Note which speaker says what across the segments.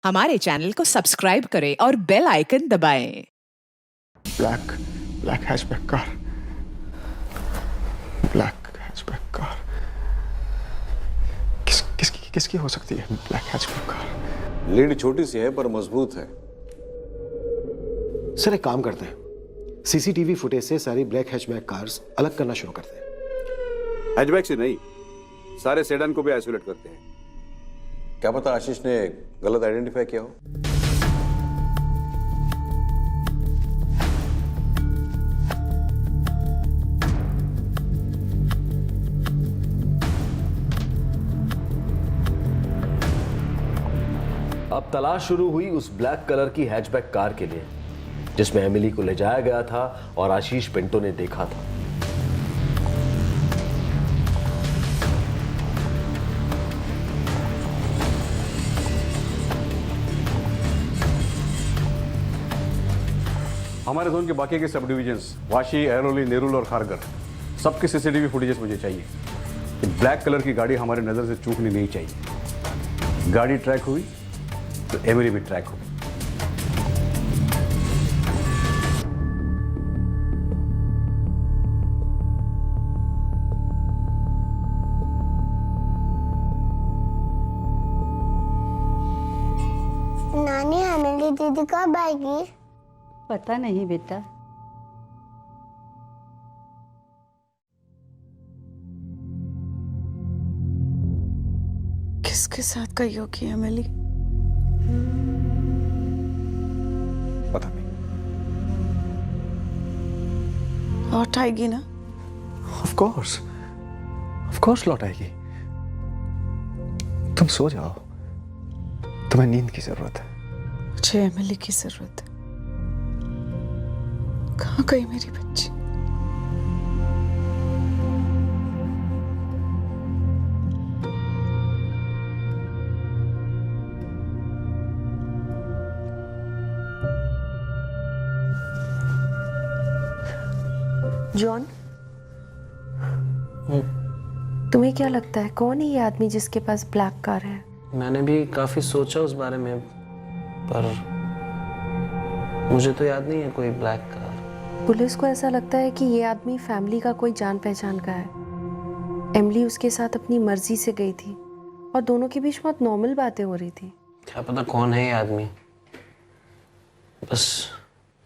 Speaker 1: हमारे चैनल को सब्सक्राइब करें और बेल आइकन दबाएं।
Speaker 2: Black hatchback car, black hatchback car किसकी हो सकती है? Black hatchback car.
Speaker 3: लीड छोटी सी है पर मजबूत है।
Speaker 4: सर एक काम करते हैं, सीसीटीवी फुटेज से सारी ब्लैक हैचबैक कार्स अलग करना शुरू करते हैं।
Speaker 3: हैचबैक से नहीं, सारे सेडान को भी आइसोलेट करते हैं। क्या पता आशीष ने गलत आइडेंटिफाई किया हो।
Speaker 5: अब तलाश शुरू हुई उस ब्लैक कलर की हैचबैक कार के लिए जिसमें एमिली को ले जाया गया था और आशीष पिंटो ने देखा था।
Speaker 3: हमारे जोन के बाकी के सब डिविजन्स वाशी, एरोली, नेरुल और खारगर सबके सीसीटीवी फुटेजेस मुझे चाहिए। ब्लैक कलर की गाड़ी हमारे नजर से चूकनी नहीं चाहिए। गाड़ी ट्रैक हुई तो एमिली भी ट्रैक हुई।
Speaker 6: नानी एमिली दीदी कब आएगी?
Speaker 7: पता नहीं बेटा।
Speaker 8: किसके साथ गई होगी एमिली?
Speaker 2: पता नहीं।
Speaker 8: लौट आएगी ना?
Speaker 2: ऑफ कोर्स लौट आएगी। तुम सो जाओ, तुम्हें नींद की जरूरत है।
Speaker 8: मुझे एमिली की जरूरत है। कहाँ गई मेरी बच्ची?
Speaker 9: जॉन, तुम्हें क्या लगता है कौन है ये आदमी जिसके पास ब्लैक कार है?
Speaker 10: मैंने भी काफी सोचा उस बारे में, पर मुझे तो याद नहीं है कोई ब्लैक कार।
Speaker 9: पुलिस को ऐसा लगता है कि ये आदमी फैमिली का कोई जान पहचान का है। एमिली उसके साथ अपनी मर्जी से गई थी और दोनों के बीच बहुत नॉर्मल बातें हो रही थी।
Speaker 10: क्या पता कौन है ये आदमी। बस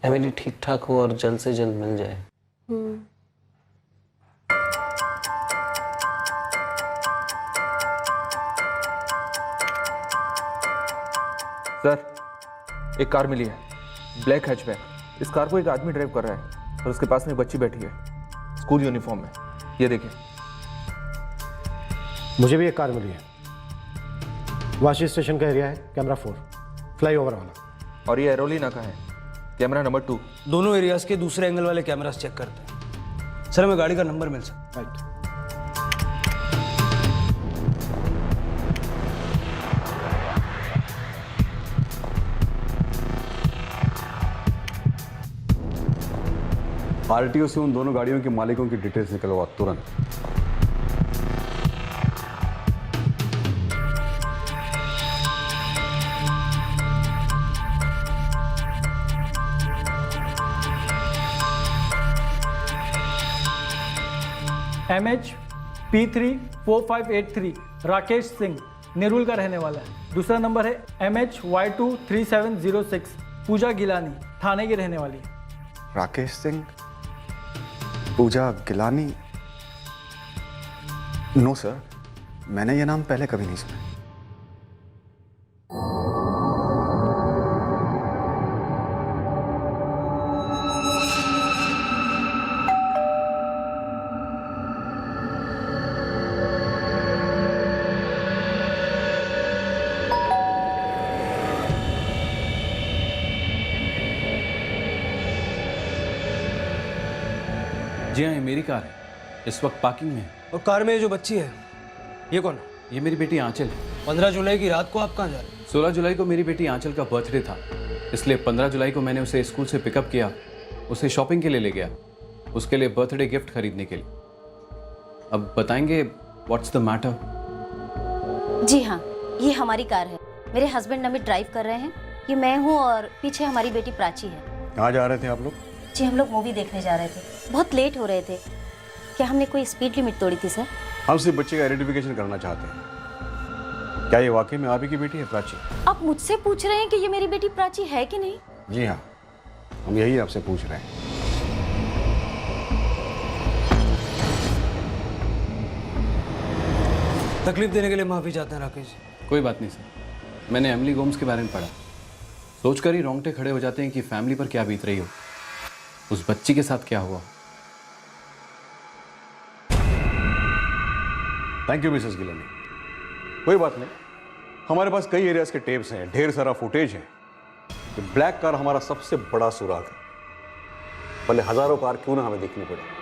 Speaker 10: एमिली ठीक ठाक हो और जल्द से जल्द मिल जाए।
Speaker 11: सर, एक कार मिली है, ब्लैक हैचबैक। इस कार को एक आदमी ड्राइव कर रहा है और उसके पास में एक बच्ची बैठी है स्कूल यूनिफॉर्म में। ये देखिए।
Speaker 4: मुझे भी एक कार मिली है, वाशी स्टेशन का एरिया है, कैमरा 4, फ्लाईओवर वाला।
Speaker 11: और ये एरोली नाका है, कैमरा नंबर 2।
Speaker 12: दोनों एरियाज के दूसरे एंगल वाले कैमरास चेक करते हैं। सर, हमें गाड़ी का नंबर मिल सकता है?
Speaker 4: राइट।
Speaker 3: आरटीओ से उन दोनों गाड़ियों के मालिकों की डिटेल्स निकलवा तुरंत।
Speaker 13: MH4583 राकेश सिंह नेरुल का रहने वाला है। दूसरा नंबर है MHY23706 पूजा गिलानी थाने की रहने वाली है।
Speaker 2: राकेश सिंह, पूजा गिलानी। नो सर, मैंने ये नाम पहले कभी नहीं सुना।
Speaker 11: जी हाँ, ये मेरी कार है, इस वक्त पार्किंग में है।
Speaker 12: और कार में ये जो बच्ची है, ये कौन है?
Speaker 11: ये मेरी बेटी आंचल है।
Speaker 12: 15 जुलाई की रात को आप कहाँ जा रहे हैं?
Speaker 11: 16 जुलाई को मेरी बेटी आंचल का बर्थडे था, इसलिए 15 जुलाई को मैंने उसे स्कूल से पिकअप किया, उसे शॉपिंग के लिए ले गया, उसके लिए बर्थडे गिफ्ट खरीदने के लिए। अब बताएंगे व्हाट्स द मैटर?
Speaker 14: जी हाँ, ये हमारी कार है। मेरे हस्बैंड अमित ड्राइव कर रहे हैं, ये मैं हूँ और पीछे हमारी बेटी प्राची है।
Speaker 3: कहाँ जा रहे थे आप लोग?
Speaker 14: जी हम लोग मूवी देखने जा रहे थे, बहुत लेट हो रहे थे। क्या हमने कोई स्पीड लिमिट तोड़ी थी सर?
Speaker 3: हम सिर्फ बच्चे का आइडेंटिफिकेशन करना चाहते हैं। क्या ये वाकई में आप ही की बेटी है प्राची?
Speaker 14: आप मुझसे पूछ रहे हैं कि ये मेरी बेटी प्राची है कि नहीं?
Speaker 3: जी हाँ, हम यही आपसे पूछ रहे हैं।
Speaker 12: तकलीफ देने के लिए माफी चाहते हैं राकेश जी।
Speaker 3: कोई बात नहीं सर, मैंने एमिली गोम्स के बारे में पढ़ा, सोचकर ही रोंगटे खड़े हो जाते हैं कि फैमिली पर क्या बीत रही हो, उस बच्ची के साथ क्या हुआ। Thank you Mrs Gilani. कोई बात नहीं, हमारे पास कई एरियाज के टेप्स हैं, ढेर सारा फुटेज है। ये ब्लैक कार हमारा सबसे बड़ा सुराग है, भले हजारों कार क्यों ना हमें देखनी पड़े।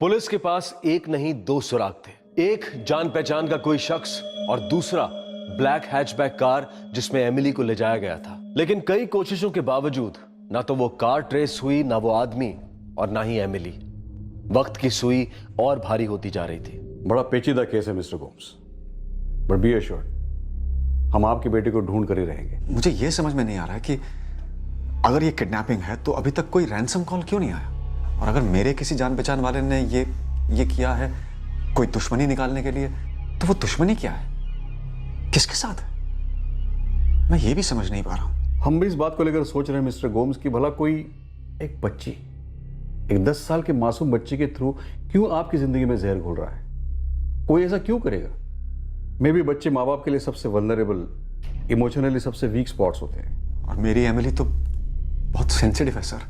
Speaker 5: पुलिस के पास एक नहीं दो सुराग थे, एक जान पहचान का कोई शख्स और दूसरा ब्लैक हैचबैक कार जिसमें एमिली को ले जाया गया था। लेकिन कई कोशिशों के बावजूद ना तो वो कार ट्रेस हुई, ना वो आदमी और ना ही एमिली। वक्त की सुई और भारी होती जा रही थी।
Speaker 3: बड़ा पेचीदा केस है mister Gomes, but be assured हम आपकी बेटी को ढूंढ कर ही रहेंगे।
Speaker 2: मुझे यह समझ में नहीं आ रहा है कि अगर ये किडनैपिंग है तो अभी तक कोई रैंसम कॉल क्यों नहीं आया, और अगर मेरे किसी जान पहचान वाले ने ये किया है कोई दुश्मनी निकालने के लिए, तो वो दुश्मनी क्या है, किसके साथ है, मैं ये भी समझ नहीं पा रहा हूं।
Speaker 3: हम भी इस बात को लेकर सोच रहे हैं मिस्टर गोम्स कि भला कोई एक बच्ची, एक 10 साल के मासूम बच्ची के थ्रू क्यों आपकी जिंदगी में जहर घोल रहा है। कोई ऐसा क्यों करेगा? मे भी बच्चे माँ बाप के लिए सबसे वल्नरेबल, इमोशनली सबसे वीक स्पॉट्स होते हैं।
Speaker 2: और मेरी एमिली तो बहुत सेंसिटिव है सर,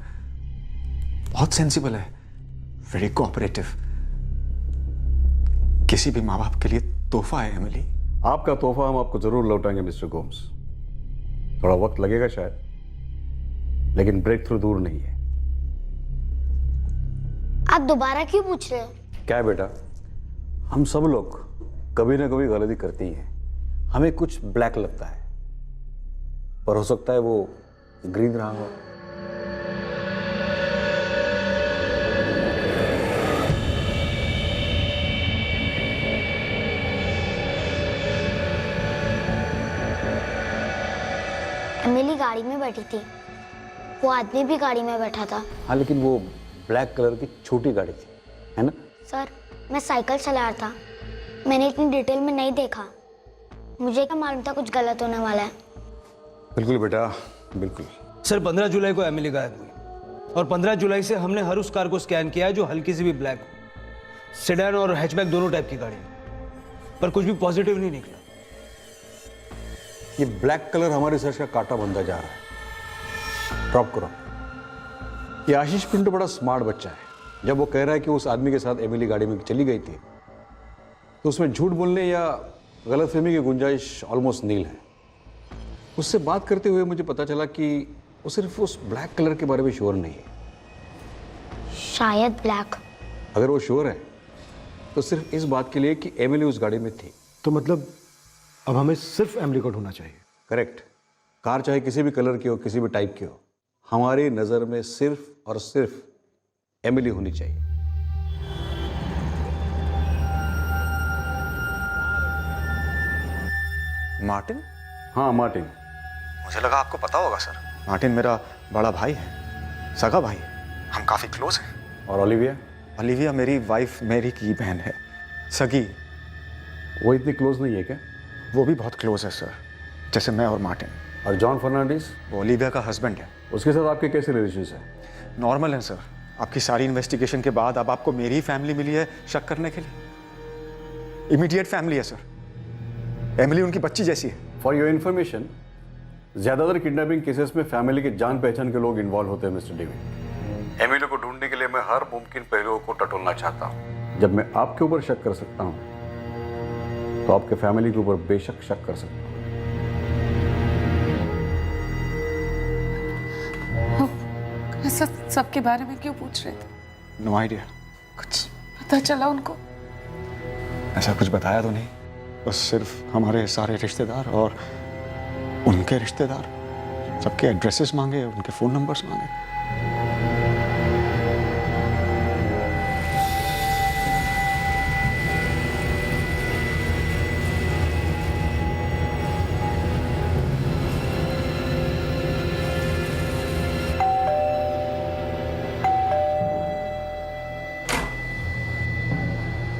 Speaker 2: बहुत सेंसिबल है, वेरी कोऑपरेटिव, किसी भी माँ बाप के लिए तोहफा है एमिली।
Speaker 3: आपका तोहफा हम आपको जरूर लौटाएंगे मिस्टर गोम्स, थोड़ा वक्त लगेगा शायद, लेकिन ब्रेक थ्रू दूर नहीं है।
Speaker 6: आप दोबारा क्यों पूछ रहे हो?
Speaker 3: क्या है बेटा, हम सब लोग कभी ना कभी गलती करते ही हैं। हमें कुछ ब्लैक लगता है, पर हो सकता है वो ग्रीन रहा हो।
Speaker 6: एमिली गाड़ी में बैठी थी, वो आदमी भी गाड़ी में बैठा था।
Speaker 3: हाँ, लेकिन वो ब्लैक कलर की छोटी गाड़ी थी, है ना?
Speaker 6: सर, मैं साइकिल चला रहा था, मैंने इतनी डिटेल में नहीं देखा, मुझे क्या मालूम था कुछ गलत होने वाला है।
Speaker 3: बिल्कुल बेटा, बिल्कुल।
Speaker 12: सर 15 जुलाई को एमिली गायब हुई और 15 जुलाई से हमने हर उस कार को स्कैन किया है जो हल्की सी भी ब्लैक हो, सेडान और हैचबैक दोनों टाइप की गाड़ी, पर कुछ भी पॉजिटिव नहीं निकला।
Speaker 3: ये ब्लैक कलर हमारे रिसर्च का कांटा बनता जा रहा है। ड्रॉप करो। ये आशीष पिंटो बड़ा स्मार्ट बच्चा है। जब वो कह रहा है कि उस आदमी के साथ एमिली गाड़ी में चली गई थी, तो उसमें झूठ बोलने या गलतफहमी की गुंजाइश ऑलमोस्ट नील है। उससे बात करते हुए मुझे पता चला कि वो सिर्फ उस ब्लैक कलर के बारे में श्योर नहीं है।
Speaker 6: शायद ब्लैक।
Speaker 3: अगर वो श्योर है तो सिर्फ इस बात के लिए कि एमिली उस गाड़ी में थी।
Speaker 4: तो मतलब अब हमें सिर्फ एमिली को ढूंढना चाहिए।
Speaker 3: करेक्ट। कार चाहे किसी भी कलर की हो, किसी भी टाइप की हो, हमारी नजर में सिर्फ और सिर्फ एमिली होनी चाहिए।
Speaker 2: मार्टिन?
Speaker 3: हाँ मार्टिन।
Speaker 2: मुझे लगा आपको पता होगा सर। मार्टिन मेरा बड़ा भाई है, सगा भाई, हम काफी क्लोज हैं।
Speaker 3: और ओलिविया?
Speaker 2: ओलिविया मेरी वाइफ मेरी की बहन है, सगी।
Speaker 3: वो इतनी क्लोज नहीं है क्या?
Speaker 2: वो भी बहुत क्लोज है सर, जैसे मैं और मार्टिन।
Speaker 3: और जॉन फर्नांडिस?
Speaker 2: वो ओलिविया का हस्बैंड है।
Speaker 3: उसके साथ आपके कैसे रिलेशंस हैं?
Speaker 2: नॉर्मल है सर। आपकी सारी इन्वेस्टिगेशन के बाद अब आपको मेरी फैमिली मिली है शक करने के लिए। इमीडिएट फैमिली है सर, एमिली उनकी बच्ची जैसी है।
Speaker 3: फॉर योर इन्फॉर्मेशन, ज्यादातर किडनैपिंग केसेस में फैमिली के जान पहचान के लोग इन्वॉल्व होते हैं मिस्टर डेविड। एमिली को ढूंढने के लिए मैं हर मुमकिन पहलुओं को टटोलना चाहता हूँ। जब मैं आपके ऊपर शक कर सकता हूँ तो आपके फैमिली के ऊपर बेशक शक कर सकता हूँ।
Speaker 8: ऐसा सबके बारे में क्यों पूछ रहे थे?
Speaker 2: No idea.
Speaker 8: कुछ पता चला उनको?
Speaker 2: ऐसा कुछ बताया तो नहीं, बस सिर्फ हमारे सारे रिश्तेदार और उनके रिश्तेदार सबके एड्रेसेस मांगे, उनके फोन नंबर्स मांगे।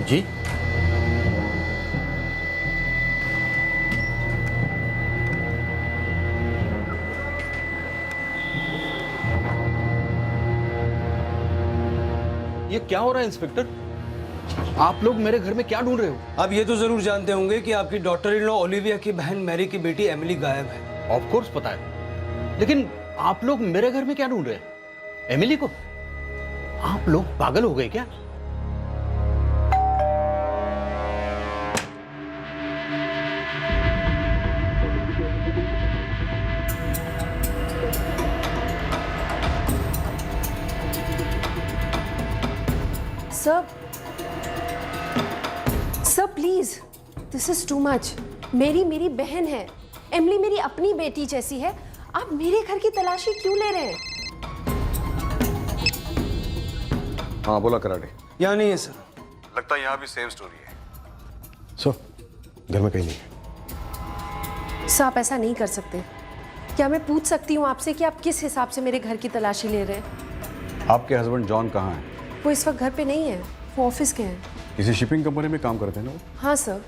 Speaker 10: जी
Speaker 5: ये क्या हो रहा है इंस्पेक्टर? आप लोग मेरे घर में क्या ढूंढ रहे हो?
Speaker 12: आप ये तो जरूर जानते होंगे कि आपकी डॉटर इन लॉ ओलिविया की बहन मैरी की बेटी एमिली गायब है।
Speaker 5: ऑफ कोर्स पता है, लेकिन आप लोग मेरे घर में क्या ढूंढ रहे हैं? एमिली को? आप लोग पागल हो गए क्या?
Speaker 9: Sir please, this is too much. मेरी बहन है, एमिली मेरी अपनी बेटी जैसी है। आप मेरे घर की तलाशी क्यों ले रहे हैं?
Speaker 3: हाँ बोला कराटे।
Speaker 12: यहाँ नहीं है सर।
Speaker 3: लगता है यहाँ भी सेम स्टोरी है।
Speaker 4: सर घर में कहीं नहीं है।
Speaker 9: सर आप ऐसा नहीं कर सकते। क्या मैं पूछ सकती हूँ आपसे कि आप किस हिसाब से मेरे घर की तलाशी ले रहे हैं?
Speaker 3: आपके हस्बैंड जॉन कहाँ हैं?
Speaker 9: वो इस वक्त घर पे नहीं है, वो ऑफिस के हैं।
Speaker 3: किसी शिपिंग कंपनी में काम करते हैं ना वो?
Speaker 9: हाँ सर,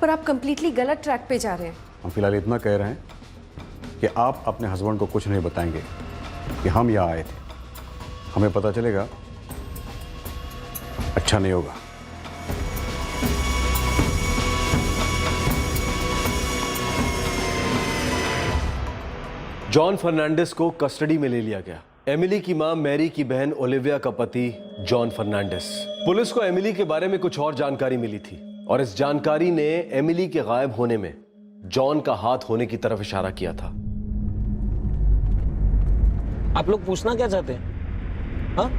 Speaker 9: पर आप कंप्लीटली गलत ट्रैक पे जा रहे हैं।
Speaker 3: हम फिलहाल इतना कह रहे हैं कि आप अपने हस्बैंड को कुछ नहीं बताएंगे कि हम यहाँ आए थे। हमें पता चलेगा, अच्छा नहीं होगा।
Speaker 5: जॉन फर्नांडिस को कस्टडी में ले लिया गया। एमिली की मां मैरी की बहन ओलिविया का पति जॉन फर्नांडिस। पुलिस को एमिली के बारे में कुछ और जानकारी मिली थी और इस जानकारी ने एमिली के गायब होने में जॉन का हाथ होने की तरफ इशारा किया था।
Speaker 10: आप लोग पूछना क्या चाहते हैं? हाँ,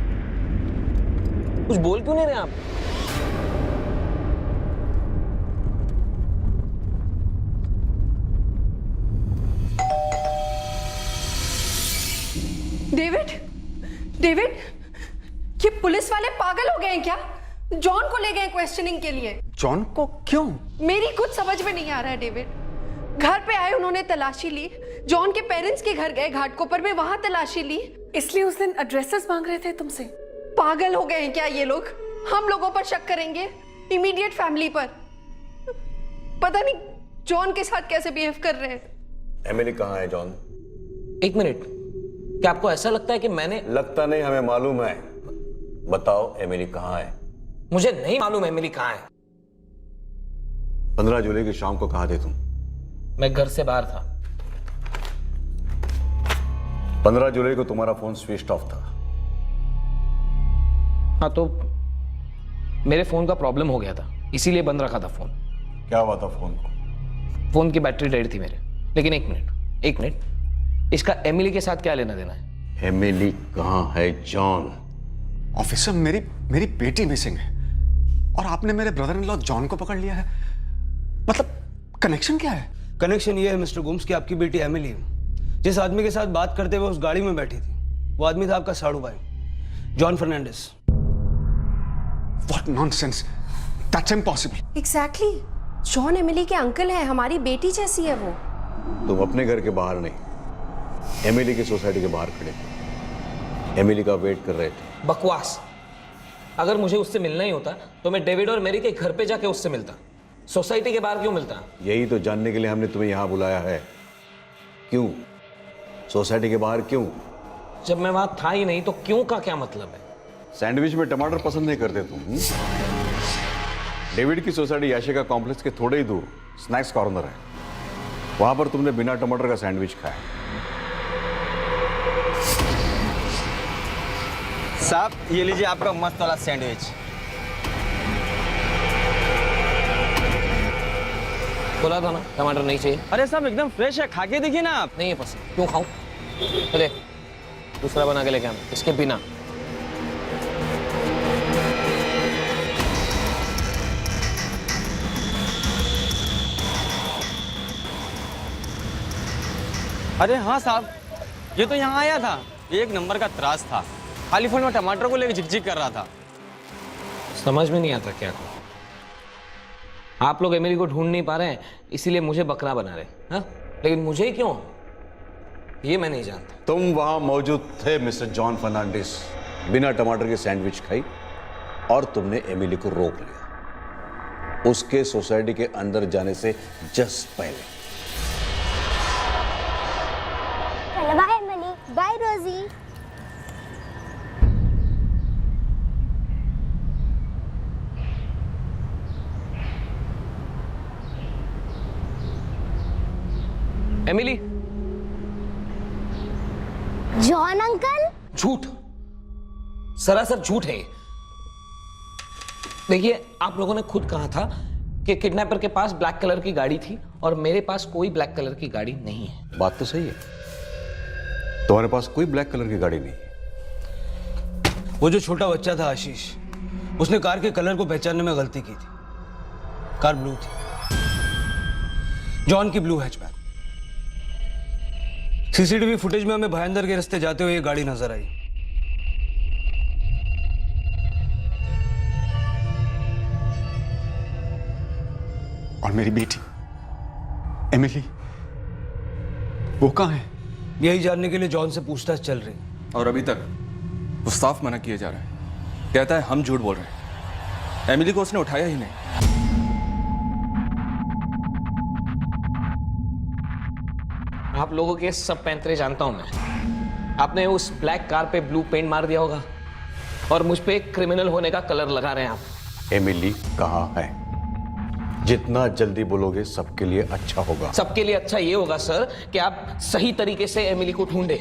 Speaker 10: कुछ बोल क्यों नहीं रहे आप?
Speaker 9: डेविड, ये पुलिस वाले पागल हो गए हैं क्या? जॉन को ले गए क्वेश्चनिंग के लिए।
Speaker 2: जॉन को क्यों?
Speaker 9: मेरी कुछ समझ में नहीं आ रहा है डेविड। घर पे आए, उन्होंने तलाशी ली। जॉन के पेरेंट्स के घर गए घाटकोपर में, वहां तलाशी ली।
Speaker 8: इसलिए उस दिन एड्रेसेस मांग रहे थे तुमसे।
Speaker 9: पागल हो गए हैं क्या ये लोग? हम लोगों पर शक करेंगे, इमीडिएट फैमिली पर। पता नहीं जॉन के साथ कैसे बिहेव कर रहे हैं।
Speaker 3: एमिली कहाँ है जॉन?
Speaker 10: एक मिनट, क्या आपको ऐसा लगता है कि मैंने?
Speaker 3: लगता नहीं, हमें मालूम है। बताओ एमिली कहाँ है?
Speaker 10: मुझे नहीं मालूम एमिली कहाँ है।
Speaker 3: 15 जुलाई की शाम को कहाँ थे तुम?
Speaker 10: मैं घर से बाहर था।
Speaker 3: 15 जुलाई को तुम्हारा फोन स्विच ऑफ था।
Speaker 10: हाँ, तो मेरे फोन का प्रॉब्लम हो गया था, इसीलिए बंद रखा था फोन।
Speaker 3: क्या हुआ था फोन को?
Speaker 10: फोन की बैटरी डेड थी मेरे। लेकिन एक मिनट, इसका एमिली के साथ क्या लेना देना है?
Speaker 3: एमिली कहाँ है जॉन?
Speaker 2: ऑफिसर, मेरी बेटी मिसिंग है और आपने मेरे ब्रदर इन लॉ जॉन को पकड़ लिया है। मतलब कनेक्शन क्या है?
Speaker 12: कनेक्शन ये है मिस्टर गुम्स कि आपकी बेटी एमिली जिस आदमी के साथ बात करते हुए उस गाड़ी में बैठी थी, वो आदमी था आपका साड़ू भाई, John Fernandes.
Speaker 2: What nonsense! That's impossible.
Speaker 9: Exactly. John Emily के अंकल हैं, हमारी बेटी जैसी है वो।
Speaker 3: तुम अपने घर के बाहर नहीं, एमिली की सोसाइटी के बाहर खड़े थे, एमिली का वेट कर रहे थे।
Speaker 10: बकवास। अगर मुझे उससे मिलना ही होता तो मैं डेविड और मैरी के घर पे जाके उससे मिलता। सोसाइटी के बाहर क्यों मिलता?
Speaker 3: यही तो जानने के लिए हमने तुम्हें यहां बुलाया है। क्यों? सोसाइटी के बाहर क्यों?
Speaker 10: जब मैं वहां था ही नहीं तो क्यों का क्या मतलब है?
Speaker 3: सैंडविच में टमाटर पसंद नहीं करते तुम? डेविड की सोसाइटी याशिका कॉम्प्लेक्स के थोड़े ही दूर स्नैक्स कॉर्नर है, वहां पर तुमने बिना टमाटर का सैंडविच खाया।
Speaker 10: साहब, ये लीजिए आपका मस्त वाला सैंडविच। बोला था ना टमाटर नहीं चाहिए।
Speaker 11: अरे साहब एकदम फ्रेश है, खा के देखिए ना आप।
Speaker 10: नहीं है पसंद, क्यों खाऊं? अरे दूसरा बना के लेके आना, इसके बिना।
Speaker 12: अरे हाँ साहब, ये तो यहाँ आया था, एक नंबर का त्रास था, खाली फोन में टमाटर को लेकर झिकझिक कर रहा था।
Speaker 10: समझ में नहीं आता क्या करूं। आप लोग एमिली को ढूंढ नहीं पा रहे हैं, इसीलिए मुझे बकरा बना रहे हैं, हाँ? लेकिन मुझे क्यों, ये मैं नहीं जानता।
Speaker 3: तुम वहां मौजूद थे मिस्टर जॉन फर्नांडिस, बिना टमाटर के सैंडविच खाई और तुमने एमिली को रोक लिया उसके सोसाइटी के अंदर जाने से जस्ट पहले।
Speaker 6: Bye Emily, bye Rosie.
Speaker 10: Emily.
Speaker 6: John uncle?
Speaker 10: झूठ, सरासर झूठ है। देखिए, आप लोगों ने खुद कहा था कि किडनैपर के पास ब्लैक कलर की गाड़ी थी और मेरे पास कोई ब्लैक कलर की गाड़ी नहीं है।
Speaker 3: बात तो सही है, तुम्हारे पास कोई ब्लैक कलर की गाड़ी नहीं है।
Speaker 12: वो जो छोटा बच्चा था आशीष, उसने कार के कलर को पहचानने में गलती की थी। कार ब्लू थी, जॉन की ब्लू हैचबैक। सीसीटीवी फुटेज में हमें भाईंदर के रास्ते जाते हुए ये गाड़ी नजर आई।
Speaker 2: और मेरी बेटी एमिली, वो कहाँ है?
Speaker 12: यही जानने के लिए जॉन से पूछताछ चल रही।
Speaker 11: और अभी तक वो साफ मना किए जा रहा है, कहता है हम झूठ बोल रहे हैं, एमिली को उसने उठाया ही नहीं।
Speaker 10: आप लोगों के सब पैंतरे जानता हूं मैं। आपने उस ब्लैक कार पे ब्लू पेंट मार दिया होगा और मुझ पे क्रिमिनल होने का कलर लगा रहे हैं आप।
Speaker 3: एमिली कहाँ है? जितना जल्दी बोलोगे सबके लिए अच्छा होगा।
Speaker 10: सबके लिए अच्छा ये होगा सर कि आप सही तरीके से एमिली को ढूंढे।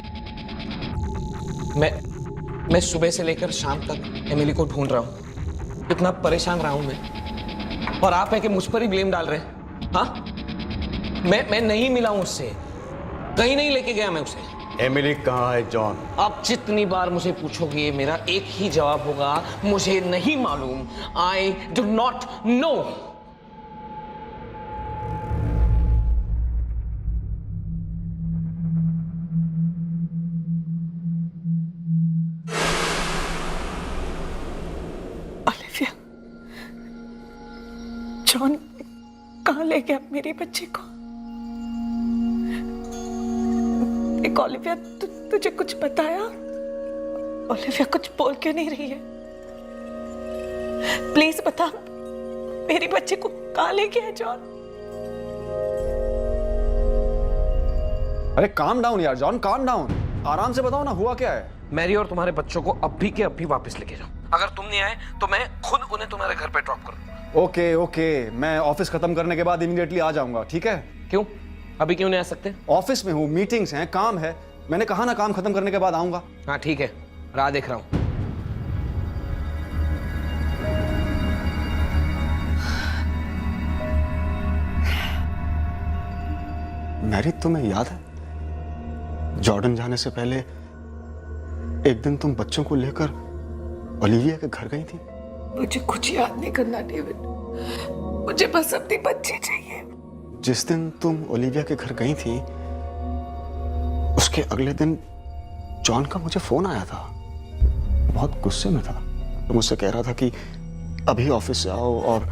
Speaker 10: मैं सुबह से लेकर शाम तक एमिली को ढूंढ रहा हूं, कितना परेशान रहा हूं मैं, और आप है कि मुझ पर ही ब्लेम डाल रहे हैं। हाँ, मैं नहीं मिला हूं उससे, कहीं नहीं लेके गया मैं उसे।
Speaker 3: एमिली कहाँ है जॉन?
Speaker 10: आप जितनी बार मुझे पूछोगे मेरा एक ही जवाब होगा, मुझे नहीं मालूम। I do not know.
Speaker 8: Olivia, John कहाँ ले गया मेरे बच्चे को? ओलिविया, तुझे कुछ बताया? ओलिविया कुछ बोल क्यों नहीं रही है? प्लीज बता, मेरी बच्चे को कहाँ ले गया है जॉन?
Speaker 2: अरे काम डाउन यार जॉन, काम डाउन, आराम से बताओ ना, हुआ क्या है?
Speaker 10: मैरी और तुम्हारे बच्चों को अभी के अभी वापस लेके जाओ। अगर तुम नहीं आए तो मैं खुद उन्हें तुम्हारे घर पे ड्रॉप कर दूंगा।
Speaker 2: ओके ओके, मैं ऑफिस खत्म करने के बाद इमीडिएटली आ जाऊंगा, ठीक है?
Speaker 10: क्यों, अभी क्यों नहीं आ सकते?
Speaker 2: ऑफिस में हूँ, मीटिंग्स हैं, काम है। मैंने कहा ना काम खत्म करने के बाद आऊंगा।
Speaker 10: हाँ ठीक है, राह देख रहा हूं।
Speaker 2: मैरी, तुम्हें याद है जॉर्डन जाने से पहले एक दिन तुम बच्चों को लेकर ओलिविया के घर गई थी?
Speaker 8: मुझे कुछ याद नहीं करना डेविड, मुझे बस अपनी बच्ची चाहिए।
Speaker 2: जिस दिन तुम ओलिविया के घर गई थी उसके अगले दिन जॉन का मुझे फोन आया था। बहुत गुस्से में था, तो मुझसे कह रहा था कि अभी ऑफिस से आओ और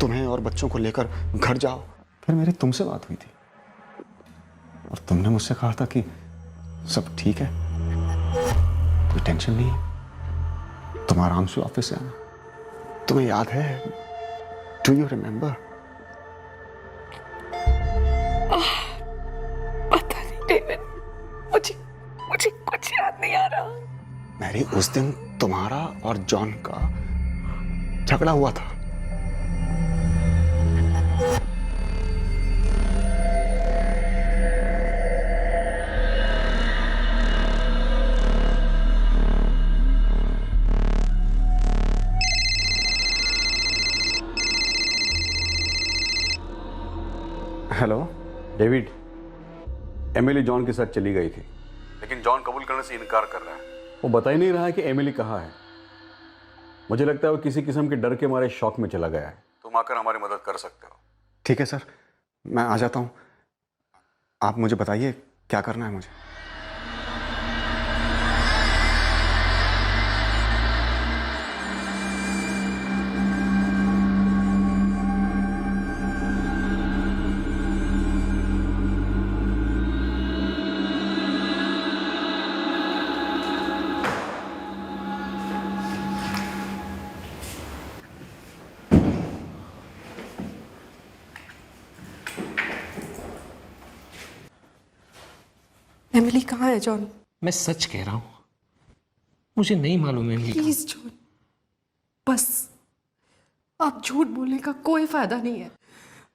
Speaker 2: तुम्हें और बच्चों को लेकर घर जाओ। फिर मेरी तुमसे बात हुई थी और तुमने मुझसे कहा था कि सब ठीक है, कोई टेंशन नहीं है, तुम आराम से ऑफिस से आना। तुम्हें याद है? Do you remember?
Speaker 8: पता नहीं डेविड, मुझे कुछ याद नहीं आ रहा।
Speaker 2: मैरी, उस दिन तुम्हारा और जॉन का झगड़ा हुआ था।
Speaker 3: हेलो डेविड, एमिली जॉन के साथ चली गई थी, लेकिन लेकिन जॉन कबूल करने से इनकार कर रहा है। वो बता ही नहीं रहा है कि एमिली कहाँ है। मुझे लगता है वो किसी किस्म के डर के मारे शॉक में चला गया है। तुम आकर हमारी मदद कर सकते हो।
Speaker 2: ठीक है सर, मैं आ जाता हूँ। आप मुझे बताइए क्या करना है मुझे।
Speaker 9: एमिली कहाँ है जॉन?
Speaker 10: मैं सच कह रहा हूं, मुझे नहीं मालूम है एमिली।
Speaker 9: प्लीज जॉन, बस आप झूठ बोलने का कोई फायदा नहीं है।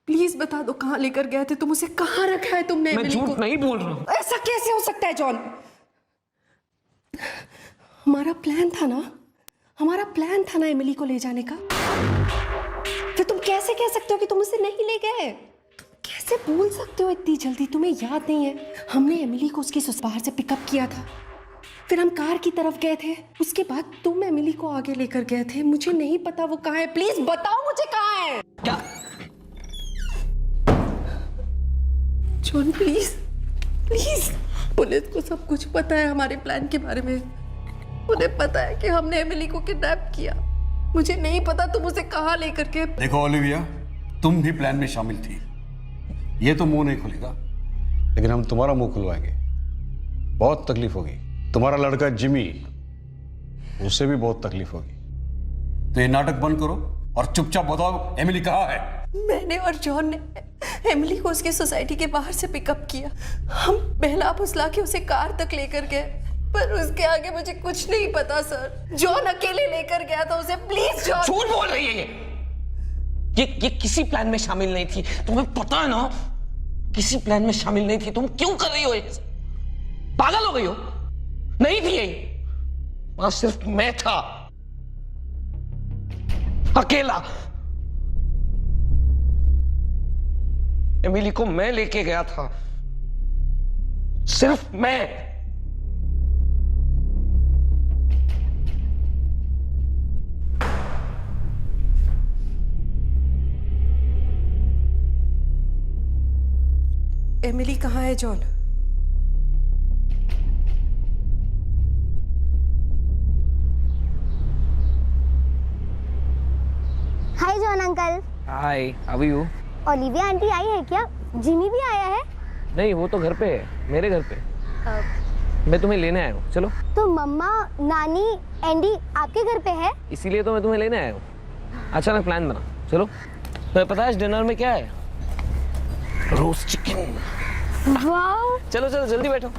Speaker 9: प्लीज बता दो कहाँ लेकर गए थे तुम उसे, कहाँ रखा है तुमने
Speaker 10: मैं
Speaker 9: एमिली को?
Speaker 10: झूठ नहीं बोल रहा हूं।
Speaker 9: ऐसा कैसे हो सकता है जॉन? हमारा प्लान था ना एमिली को ले जाने का। फिर तुम कैसे कह सकते हो कि तुम उसे नहीं ले गए? कैसे भूल सकते हो इतनी जल्दी? तुम्हें याद नहीं है हमने एमिली को उसके ससुराल से पिकअप किया था, फिर हम कार की तरफ गए थे, उसके बाद तुम एमिली को आगे लेकर गए थे। मुझे नहीं पता वो कहाँ है, प्लीज बताओ मुझे कहाँ है।
Speaker 10: क्या?
Speaker 9: जॉन प्लीज प्लीज, पुलिस को सब कुछ पता है हमारे प्लान के बारे में। उन्हें पता है कि हमने एमिली को किडनैप किया। मुझे नहीं पता तुम उसे कहाँ लेकर के।
Speaker 3: देखो ओलिविया, तुम भी प्लान में शामिल थी। ये तो मुंह नहीं खुलेगा, लेकिन हम तुम्हारा मुंह खुलवाएंगे। बहुत तकलीफ होगी। तुम्हारा लड़का जिमी, उससे भी बहुत तकलीफ होगी। तो ये नाटक बंद करो और चुपचाप बताओ एमिली कहाँ है।
Speaker 9: मैंने और जॉन ने एमिली को उसकी सोसाइटी के बाहर से पिकअप किया। हम बहला फुसला के उसे कार तक लेकर गए, पर उसके आगे मुझे कुछ नहीं पता सर। जॉन अकेले लेकर गया था उसे। Please John.
Speaker 10: झूठ बोल रही है ये किसी प्लान में शामिल नहीं थी। तुम्हें पता है ना, किसी प्लान में शामिल नहीं थी। तुम क्यों कर रही हो ये? पागल हो गई हो? नहीं थी यही, वहां सिर्फ मैं था, अकेला। एमिली को मैं लेके गया था, सिर्फ मैं।
Speaker 9: एमिली कहाँ है John?
Speaker 6: Hi John uncle.
Speaker 10: Hi, how are you?
Speaker 6: Olivia aunty आई है क्या? जिमी भी आया है?
Speaker 10: नहीं, वो तो घर पे है, मेरे घर पे। मैं तुम्हें लेने आया हूँ, चलो।
Speaker 6: तो मम्मा, नानी, एंडी आपके घर पे है?
Speaker 10: इसीलिए तो मैं तुम्हें लेने आया हूँ। अचानक प्लान बना, चलो। तुम्हें पता है डिनर में क्या है? Roast chicken.
Speaker 6: वाओ।
Speaker 10: चलो चलो जल्दी बैठो।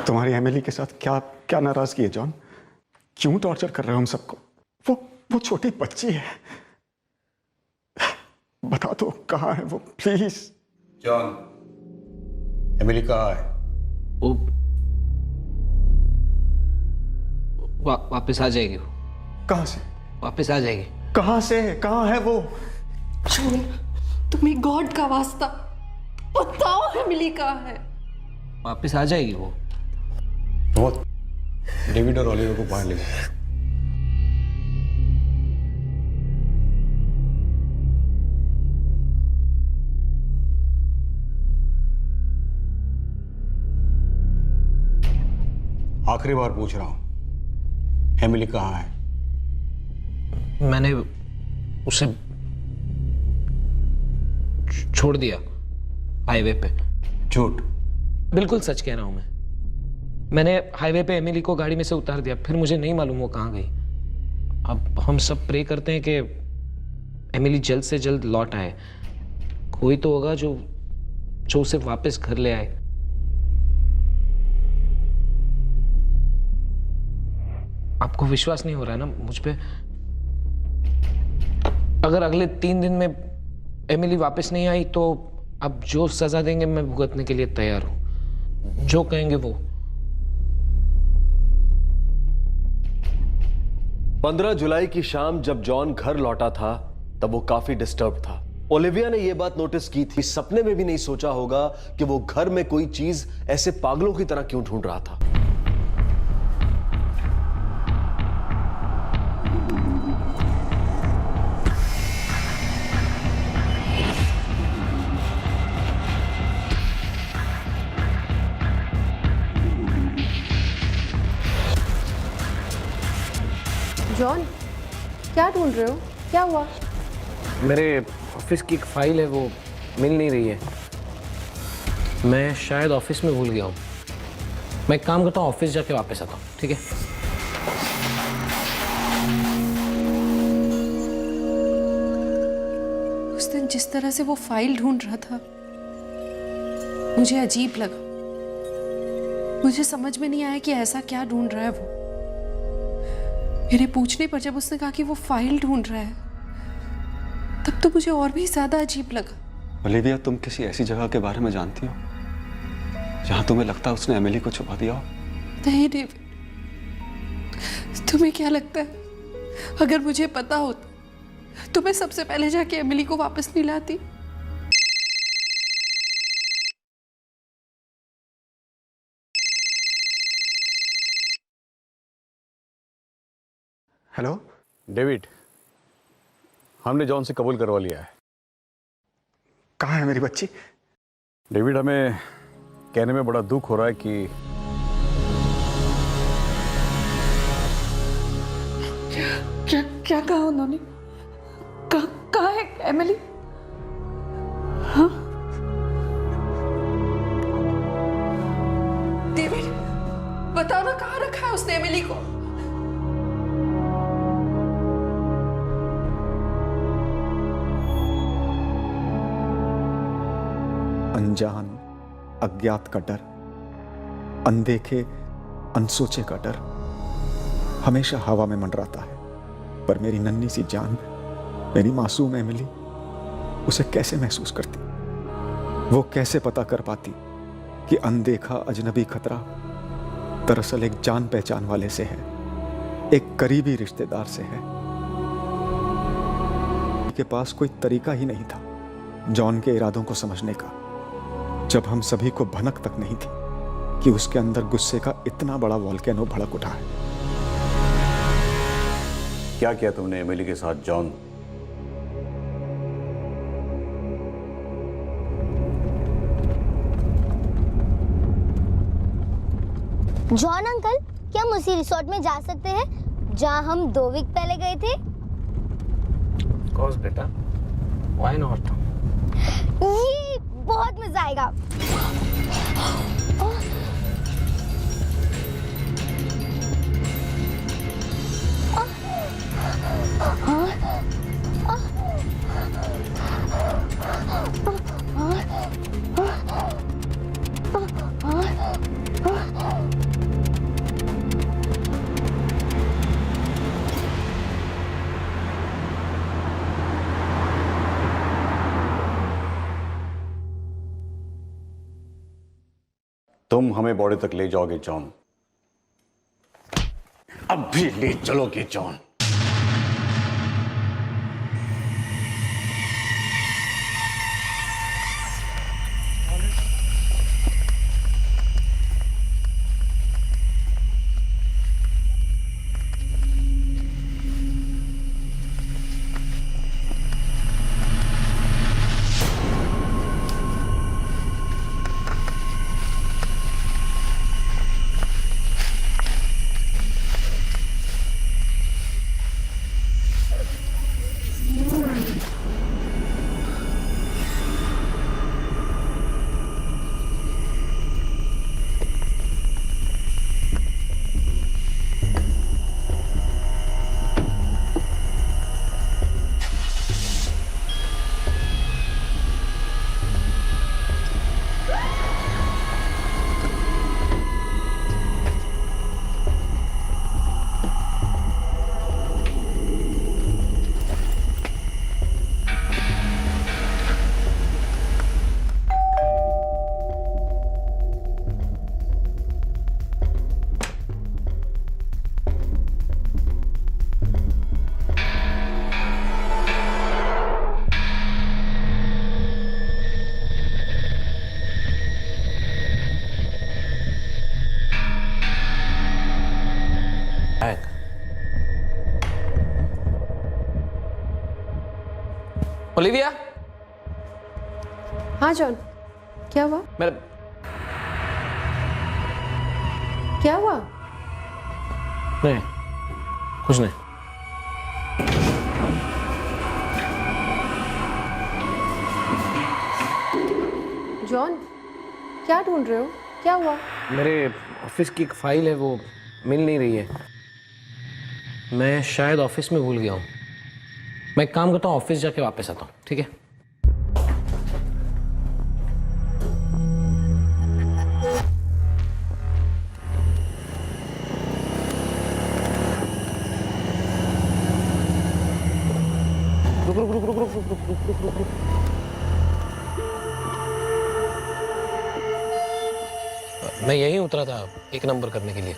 Speaker 2: तुम्हारी एमिली के साथ क्या क्या नाराजगी है जॉन? क्यों टॉर्चर कर रहे हो हम सबको? वो छोटी बच्ची है। बता दो कहाँ है वो, प्लीज।
Speaker 3: जॉन, एमिली कहाँ है?
Speaker 10: वो वापस आ जाएगी। वो
Speaker 2: कहाँ से
Speaker 10: वापस आ जाएगी?
Speaker 2: कहाँ से? कहाँ है वो?
Speaker 9: जॉन, तुम्हें गॉड का वास्ता बताओ एमिली कहाँ है?
Speaker 10: वापस आ जाएगी वो।
Speaker 3: डेविड और ओलिवर को बाहर ले गए। आखिरी बार पूछ रहा हूं, एमिली कहाँ है?
Speaker 10: मैंने उसे छोड़ दिया हाईवे पे।
Speaker 3: झूठ।
Speaker 10: बिल्कुल सच कह रहा हूं मैं। मैंने हाईवे पे एमिली को गाड़ी में से उतार दिया, फिर मुझे नहीं मालूम वो कहाँ गई। अब हम सब प्रे करते हैं कि एमिली जल्द से जल्द लौट आए। कोई तो होगा जो उसे वापस घर ले आए। आपको विश्वास नहीं हो रहा है ना मुझ पे? अगर अगले 3 दिन में एमिली वापस नहीं आई तो अब जो सजा देंगे मैं भुगतने के लिए तैयार हूं, जो कहेंगे वो।
Speaker 5: 15 जुलाई की शाम जब जॉन घर लौटा था तब वो काफी डिस्टर्ब था। ओलिविया ने यह बात नोटिस की थी, सपने में भी नहीं सोचा होगा कि वो घर में कोई चीज ऐसे पागलों की तरह क्यों ढूंढ रहा था।
Speaker 9: जॉन, क्या ढूंढ रहे हो? क्या हुआ?
Speaker 10: मेरे ऑफिस की एक फाइल है, वो मिल नहीं रही है। मैं शायद ऑफिस में भूल गया हूँ। मैं एक काम करता हूँ, ऑफिस जाके वापस आता हूँ, ठीक है?
Speaker 9: उस दिन जिस तरह से वो फाइल ढूंढ रहा था मुझे अजीब लगा। मुझे समझ में नहीं आया कि ऐसा क्या ढूंढ रहा है वो। मेरे पूछने पर जब उसने कहा कि वो फाइल ढूंढ रहा है तब तो मुझे और भी ज्यादा अजीब लगा।
Speaker 2: ओलिविया, तुम किसी ऐसी जगह के बारे में जानती हो जहां तुम्हें लगता है उसने एमिली को छुपा दिया हो?
Speaker 9: नहीं डेविड, तुम्हें क्या लगता है अगर मुझे पता होता तो मैं सबसे पहले जाके एमिली को वापस नहीं लाती?
Speaker 2: हेलो
Speaker 3: डेविड, हमने जॉन से कबूल करवा लिया है।
Speaker 2: कहाँ है मेरी बच्ची?
Speaker 3: डेविड, हमें कहने में बड़ा दुख हो रहा है कि
Speaker 8: क्या कहा उन्होंने? कहाँ है एमिली? हाँ?
Speaker 9: डेविड, बताओ ना कहाँ रखा है उसने एमिली को?
Speaker 2: अनजान, अज्ञात का डर, अनदेखे, अनसोचे का डर हमेशा हवा में मंडराता है। पर मेरी नन्ही सी जान, मेरी मासूम एमिली उसे कैसे महसूस करती? वो कैसे पता कर पाती कि अनदेखा अजनबी खतरा दरअसल एक जान पहचान वाले से है, एक करीबी रिश्तेदार से है। के पास कोई तरीका ही नहीं था जॉन के इरादों को समझने का, जब हम सभी को भनक तक नहीं थी कि उसके अंदर गुस्से का इतना बड़ा वॉल्केनो भड़क उठा है।
Speaker 3: क्या किया तुमने एमिली के साथ जॉन?
Speaker 6: जॉन अंकल, क्या हम उसी रिसोर्ट में जा सकते हैं जहां हम 2 वीक पहले गए थे?
Speaker 10: Of course, बेटा, why not?
Speaker 6: ये बहुत मजा आएगा।
Speaker 3: तुम हमें बॉडी तक ले जाओगे जॉन? अब भी ले चलोगे जॉन?
Speaker 10: ओलिविया।
Speaker 9: हाँ जॉन, क्या हुआ?
Speaker 10: मेरे
Speaker 9: क्या हुआ?
Speaker 10: नहीं, कुछ नहीं।
Speaker 9: जॉन, क्या ढूंढ रहे हो? क्या हुआ?
Speaker 10: मेरे ऑफिस की एक फाइल है, वो मिल नहीं रही है। मैं शायद ऑफिस में भूल गया हूँ। मैं एक काम करता हूँ, ऑफिस जाके वापस आता हूँ, ठीक है? रुक रुक रुक रुक रुक रुक रुक रुक रुक रुक। मैं यहीं उतरा था 1 नंबर करने के लिए,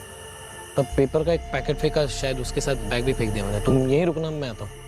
Speaker 10: तब पेपर का एक पैकेट फेंका, शायद उसके साथ बैग भी फेंक दिया मैंने। तुम यहीं रुकना, मैं आता हूँ।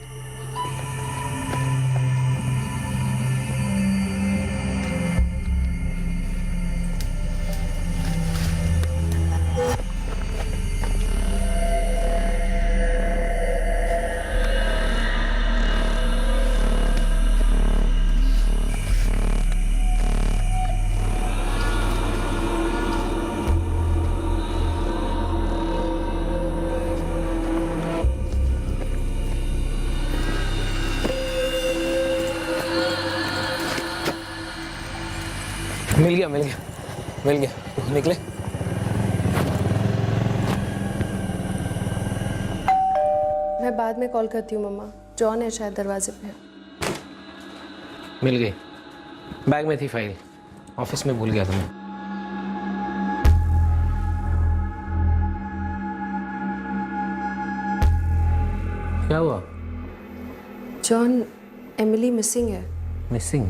Speaker 10: मिल गया मिल गया मिल गया। निकले।
Speaker 9: मैं बाद में कॉल करती हूँ मम्मा। जॉन है शायद दरवाजे पे।
Speaker 10: मिल गई। बैग में थी फाइल, ऑफिस में भूल गया था मैं। क्या हुआ?
Speaker 9: जॉन, एमिली मिसिंग है।
Speaker 10: मिसिंग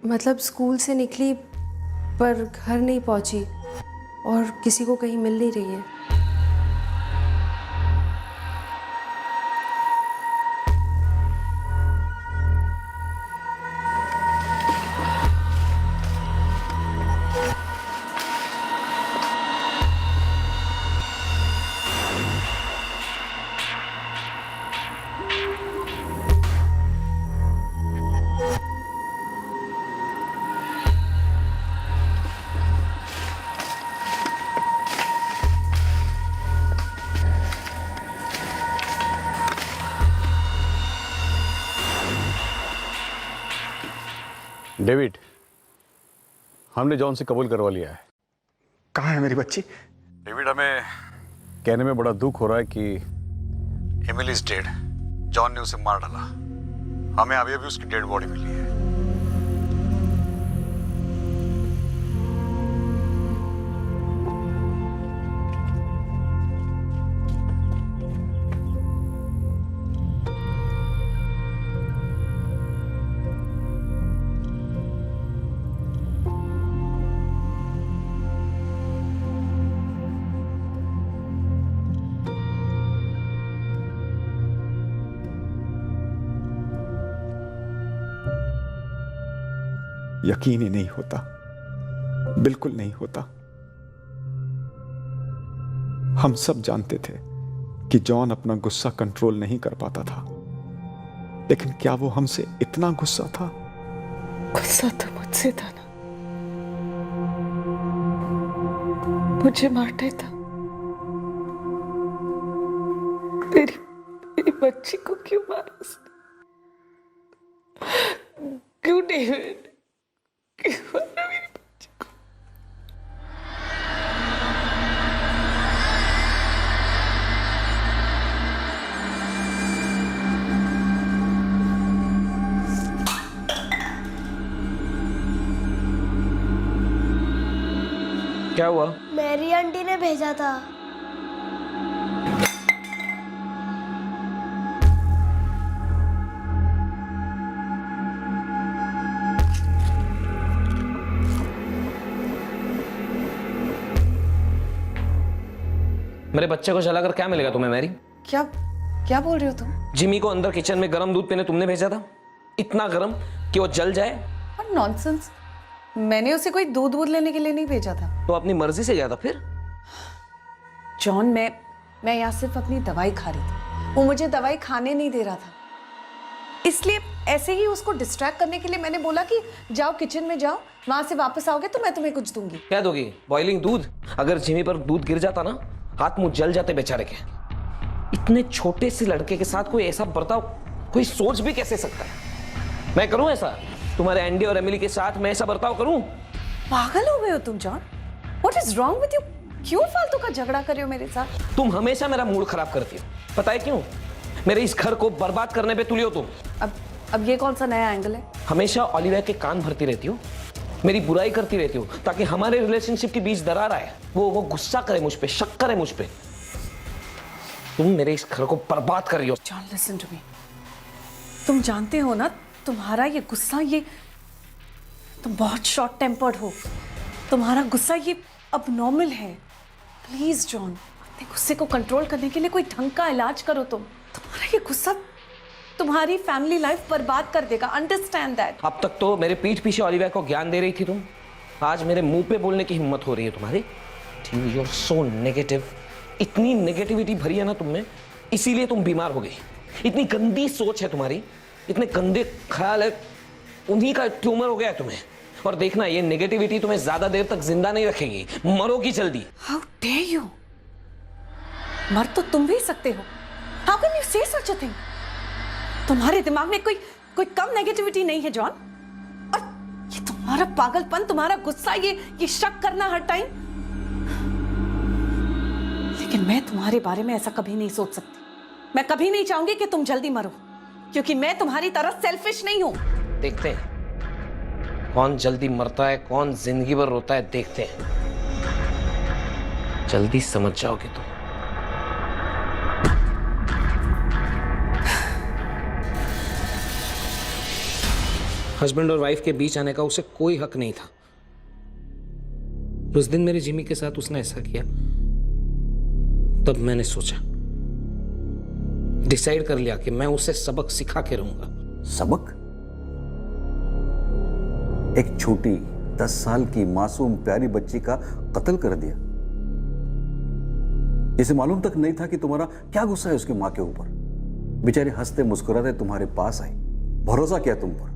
Speaker 9: मतलब स्कूल से निकली पर घर नहीं पहुंची और किसी को कहीं मिल नहीं रही है।
Speaker 3: डेविड, हमने जॉन से कबूल करवा लिया है।
Speaker 2: कहाँ है मेरी बच्ची?
Speaker 3: डेविड, हमें कहने में बड़ा दुख हो रहा है कि एमिली इज डेड। जॉन ने उसे मार डाला। हमें अभी अभी उसकी डेड बॉडी मिली है।
Speaker 2: यकीन ही नहीं होता, बिल्कुल नहीं होता। हम सब जानते थे कि जॉन अपना गुस्सा कंट्रोल नहीं कर पाता था, लेकिन क्या वो हमसे इतना गुस्सा था?
Speaker 8: गुस्सा तो मुझसे था ना, मुझे मारता था। मेरी बच्ची को क्यों मारा उसने? क्यों डेविड? क्यों मारा मेरी बच्ची को?
Speaker 10: क्या हुआ?
Speaker 6: मैरी आंटी ने भेजा था।
Speaker 10: मेरे बच्चे को जलाकर क्या मिलेगा तुम्हें मैरी?
Speaker 9: क्या बोल रहे हो तुम?
Speaker 10: जिमी को अंदर किचन में गर्म दूध पीने तुमने भेजा था, इतना गर्म कि वो जल जाए।
Speaker 8: और नॉनसेंस, मैंने उसे कोई दूध लेने के लिए नहीं भेजा था।
Speaker 10: तो अपनी मर्जी से गया था फिर?
Speaker 8: जॉन, मैं यहाँ सिर्फ अपनी दवाई खा रही थी। वो मुझे दवाई खाने नहीं दे रहा था। इसलिए ऐसे ही उसको डिस्ट्रैक्ट करने के लिए मैंने बोला कि जाओ किचन में जाओ, वहां से वापस आओगे तो मैं तुम्हें कुछ दूंगी।
Speaker 10: क्या दोगी? बॉइलिंग दूध? अगर जिमी पर दूध गिर जाता ना, हाथ मुंह जल जाते बेचारे के। इतने छोटे से लड़के के साथ कोई ऐसा बर्ताव कोई सोच भी कैसे सकता है? मैं करूं ऐसा? तुम्हारे एंडी और एमिली के साथ मैं ऐसा बर्ताव करूं?
Speaker 8: पागल हो गए हो तुम John? What is wrong with you? क्यों फालतू का झगड़ा कर रहे हो मेरे साथ?
Speaker 10: तुम हमेशा मेरा मूड खराब करती हो, पता है क्यों? मेरे इस घर को बर्बाद करने पे तुली हो तुम।
Speaker 8: अब ये कौन सा नया एंगल है?
Speaker 10: हमेशा ओलिविया के कान भरती रहती हो, मेरी बुराई करती रहती हो ताकि हमारे रिलेशनशिप के बीच दरार आए, वो गुस्सा करे मुझ पे, शक करे मुझ पे। तुम मेरे इस घर को बर्बाद कर रही हो।
Speaker 8: जॉन लिसन टू मी, तुम जानते हो ना तुम्हारा ये गुस्सा, ये तुम बहुत शॉर्ट टेम्पर्ड हो, तुम्हारा गुस्सा ये अबनॉर्मल है। प्लीज जॉन, अपने गुस्से को कंट्रोल करने के लिए कोई ढंग का इलाज करो। तुम्हारा ये गुस्सा तुम्हारी फैमिली लाइफ बर्बाद कर देगा, अंडरस्टैंड दैट।
Speaker 10: अब तक तो मेरे पीठ पीछे ओलिविया को ज्ञान दे रही थी तुम, आज मेरे मुंह पे बोलने की हिम्मत हो रही है तुम्हारी। यू आर सो नेगेटिव, इतनी नेगेटिविटी भरी है ना तुम में, इसीलिए तुम बीमार हो गई। इतनी गंदी सोच है तुम्हारी, इतने गंदे ख्याल है, उन्हीं का ट्यूमर हो गया है तुम्हें। और देखना, ये नेगेटिविटी तुम्हें ज्यादा देर तक जिंदा नहीं रखेगी, मरोगी जल्दी।
Speaker 8: How dare you! मर तो तुम भी सकते हो। हाउ कैन यू से सच अ थिंग? तुम्हारे दिमाग में कोई कम नेगेटिविटी नहीं है जॉन। और ये तुम्हारा पागलपन, तुम्हारा गुस्सा, ये शक करना हर टाइम। लेकिन मैं तुम्हारे बारे में ऐसा कभी नहीं सोच सकती। मैं कभी नहीं चाहूंगी कि तुम जल्दी मरो, क्योंकि मैं तुम्हारी तरह सेल्फिश नहीं हूं।
Speaker 10: देखते हैं कौन जल्दी मरता है, कौन जिंदगी भर रोता है, देखते हैं। जल्दी समझ जाओगे तुम। हस्बैंड और वाइफ के बीच आने का उसे कोई हक नहीं था। उस दिन मेरे जिमी के साथ उसने ऐसा किया, तब मैंने सोचा, डिसाइड कर लिया कि मैं उसे सबक सिखा के रहूंगा।
Speaker 3: सबक? एक छोटी 10 साल की मासूम प्यारी बच्ची का कत्ल कर दिया, जिसे मालूम तक नहीं था कि तुम्हारा क्या गुस्सा है उसकी मां के ऊपर। बेचारी हंसते मुस्कुराते तुम्हारे पास आई, भरोसा किया तुम पर,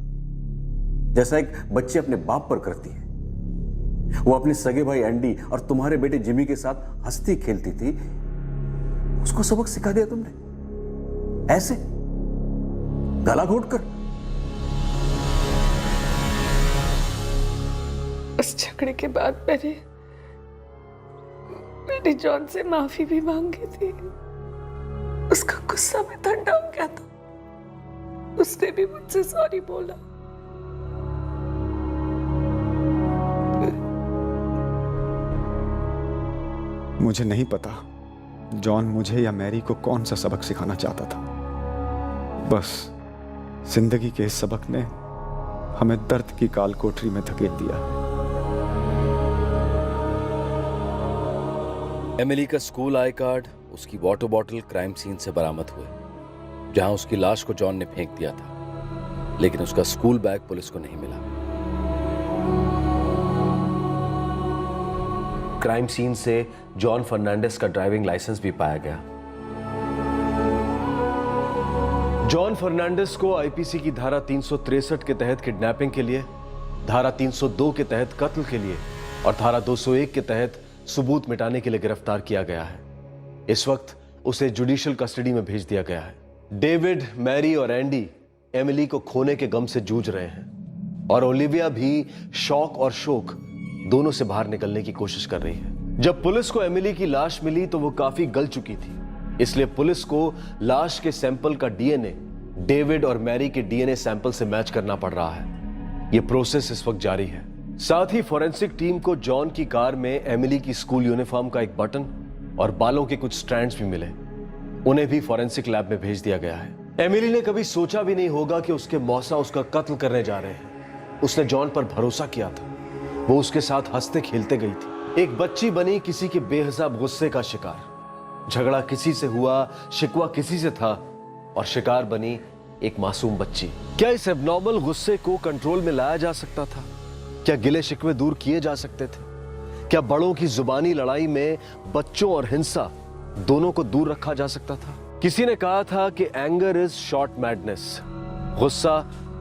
Speaker 3: जैसा एक बच्ची अपने बाप पर करती है। वो अपने सगे भाई एंडी और तुम्हारे बेटे जिमी के साथ हंसती खेलती थी, उसको सबक सिखा दिया तुमने, ऐसे गला घोटकर।
Speaker 8: उस झगड़े के बाद मैंने जॉन से माफी भी मांगी थी। उसका गुस्सा में ठंडा हो गया था, उसने भी मुझसे सॉरी बोला।
Speaker 2: मुझे नहीं पता जॉन मुझे या मैरी को कौन सा सबक सिखाना चाहता था। बस जिंदगी के इस सबक ने हमें दर्द की काल कोठरी में धकेल दिया।
Speaker 15: एमिली का स्कूल आई कार्ड, उसकी वाटर बॉटल क्राइम सीन से बरामद हुए, जहां उसकी लाश को जॉन ने फेंक दिया था, लेकिन उसका स्कूल बैग पुलिस को नहीं मिला।
Speaker 5: क्राइम सीन से जॉन फर्नांडिस का ड्राइविंग लाइसेंस भी पाया गया। जॉन फर्नांडिस को आईपीसी की धारा 363 के तहत किडनैपिंग के लिए, धारा 302 के तहत कत्ल के लिए और धारा 201 के तहत सबूत मिटाने के लिए गिरफ्तार किया गया है। इस वक्त उसे जुडिशियल कस्टडी में भेज दिया गया है। डेविड, मैरी और एंडी एमिली को खोने के गम से जूझ रहे हैं और ओलिविया भी शौक और शोक दोनों से बाहर निकलने की कोशिश कर रही है। जब पुलिस को एमिली की लाश मिली तो वो काफी गल चुकी थी, इसलिए पुलिस को लाश के सैंपल का डीएनए डेविड और मैरी के डीएनए सैंपल से मैच करना पड़ रहा है। यह प्रोसेस इस वक्त जारी है। साथ ही फॉरेंसिक टीम को जॉन की कार में एमिली की स्कूल यूनिफॉर्म का एक बटन और बालों के कुछ स्ट्रैंड्स भी मिले, उन्हें भी फॉरेंसिक लैब में भेज दिया गया है। एमिली ने कभी सोचा भी नहीं होगा कि उसके मौसा उसका कत्ल करने जा रहे हैं। उसने जॉन पर भरोसा किया था, वो उसके साथ हंसते खेलते गई थी। एक बच्ची बनी किसी के बेहिसाब गुस्से का शिकार। झगड़ा किसी से हुआ, शिकवा किसी से था और शिकार बनी एक मासूम बच्ची। क्या इस एबनॉर्मल गुस्से को कंट्रोल में लाया जा सकता था? क्या गिले शिकवे दूर किए जा सकते थे? क्या बड़ों की जुबानी लड़ाई में बच्चों और हिंसा दोनों को दूर रखा जा सकता था? किसी ने कहा था कि एंगर इज शॉर्ट मैडनेस, गुस्सा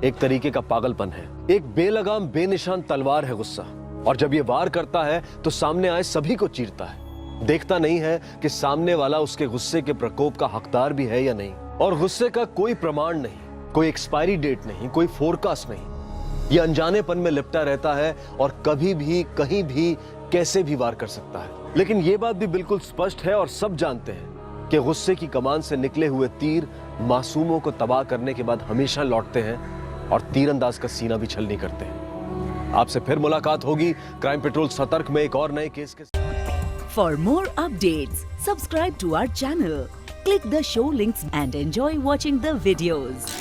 Speaker 5: एक तरीके का पागलपन है, एक बेलगाम बेनिशान तलवार है गुस्सा। और जब ये वार करता है तो सामने आए सभी को चीरता है। देखता नहीं है कि सामने वाला उसके गुस्से के प्रकोप का हकदार भी है या नहीं। और गुस्से का कोई प्रमाण नहीं, कोई एक्सपायरी डेट नहीं, कोई फोरकास्ट नहीं। ये अनजानेपन में लिपटा रहता है और कभी भी कहीं भी कैसे भी वार कर सकता है। लेकिन ये बात भी बिल्कुल स्पष्ट है और सब जानते हैं कि गुस्से की कमान से निकले हुए तीर मासूमों को तबाह करने के बाद हमेशा लौटते हैं और तीरंदाज का सीना भी छलनी करते हैं। आपसे फिर मुलाकात होगी क्राइम पेट्रोल सतर्क में एक और नए केस के साथ।
Speaker 1: For more updates, subscribe to our channel, click the show links and enjoy watching the videos.